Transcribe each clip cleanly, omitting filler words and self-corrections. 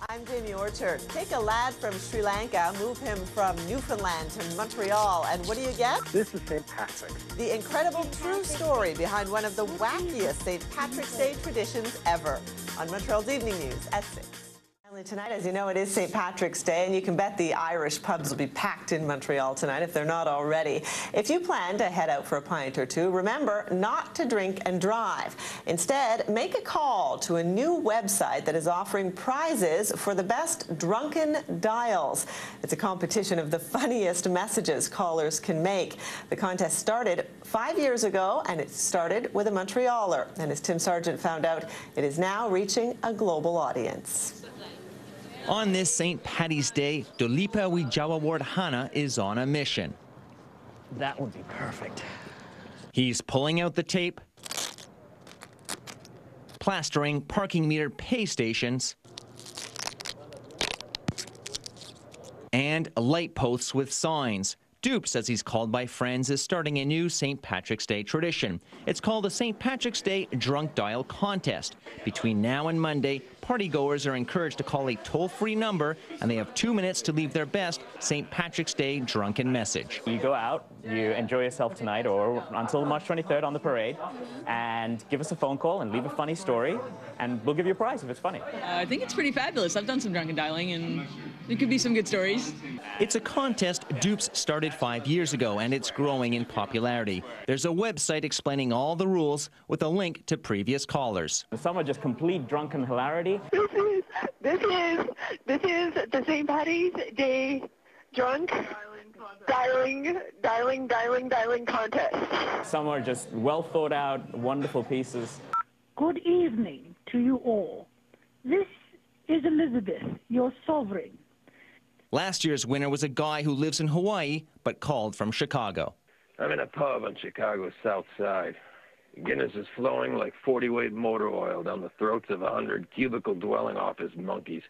I'm Jamie Orchard. Take a lad from Sri Lanka, move him from Newfoundland to Montreal, and what do you get? This is St. Patrick. The incredible true story behind one of the wackiest St. Patrick's Day traditions ever on Montreal's Evening News at 6. Tonight, as you know, it is St. Patrick's Day, and you can bet the Irish pubs will be packed in Montreal tonight if they're not already. If you plan to head out for a pint or two, remember not to drink and drive. Instead, make a call to a new website that is offering prizes for the best drunken dials. It's a competition of the funniest messages callers can make. The contest started 5 years ago, and it started with a Montrealer. And as Tim Sargent found out, it is now reaching a global audience. On this St. Paddy's Day, Dolipa Wijawaward Hana is on a mission. That would be perfect. He's pulling out the tape, plastering parking meter pay stations, and light posts with signs. Dups, as he's called by friends, is starting a new St. Patrick's Day tradition. It's called the St. Patrick's Day Drunk Dial Contest. Between now and Monday, partygoers are encouraged to call a toll-free number, and they have 2 minutes to leave their best St. Patrick's Day drunken message. You go out, you enjoy yourself tonight or until March 23rd on the parade, and give us a phone call and leave a funny story, and we'll give you a prize if it's funny. I think it's pretty fabulous. I've done some drunken dialing, and there could be some good stories. It's a contest Dups started 5 years ago, and it's growing in popularity. There's a website explaining all the rules with a link to previous callers. Some are just complete drunken hilarity. This is the St. Paddy's Day drunk dialing contest. Some are just well thought out, wonderful pieces. Good evening to you all. This is Elizabeth, your sovereign. Last year's winner was a guy who lives in Hawaii but called from Chicago. I'm in a pub on Chicago's south side. Guinness is flowing like 40-weight motor oil down the throats of 100 cubicle-dwelling office monkeys.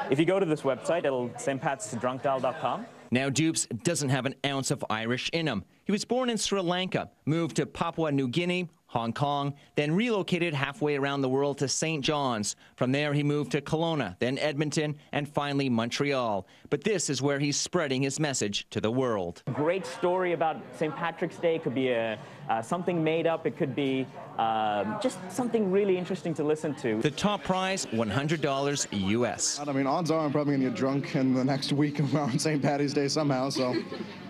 If you go to this website, it'll stpatsdrunkdial.com. Now Dups doesn't have an ounce of Irish in him. He was born in Sri Lanka, moved to Papua New Guinea, Hong Kong, then relocated halfway around the world to St. John's. From there, he moved to Kelowna, then Edmonton, and finally Montreal. But this is where he's spreading his message to the world. A great story about St. Patrick's Day. It could be something made up. It could be just something really interesting to listen to. The top prize, $100 US. I mean, odds are I'm probably going to get drunk in the next week around St. Paddy's Day somehow, so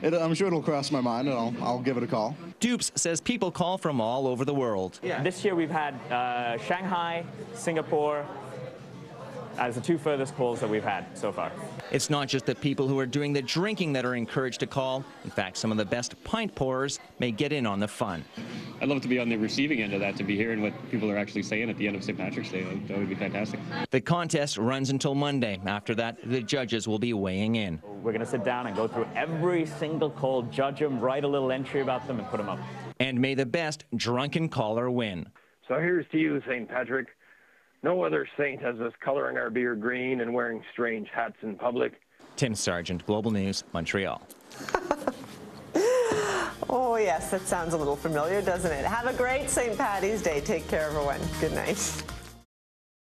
I'm sure it'll cross my mind, and I'll give it a call. Dups says people call from all over the world. Yeah. This year we've had Shanghai, Singapore, as the two furthest calls that we've had so far. It's not just the people who are doing the drinking that are encouraged to call. In fact, some of the best pint pourers may get in on the fun. I'd love to be on the receiving end of that, to be hearing what people are actually saying at the end of St. Patrick's Day. That would be fantastic. The contest runs until Monday. After that, the judges will be weighing in. We're going to sit down and go through every single call, judge them, write a little entry about them, and put them up. And may the best drunken caller win. So here's to you, St. Patrick. No other saint has us coloring our beer green and wearing strange hats in public. Tim Sargent, Global News, Montreal. Oh, yes, that sounds a little familiar, doesn't it? Have a great St. Paddy's Day. Take care, everyone. Good night.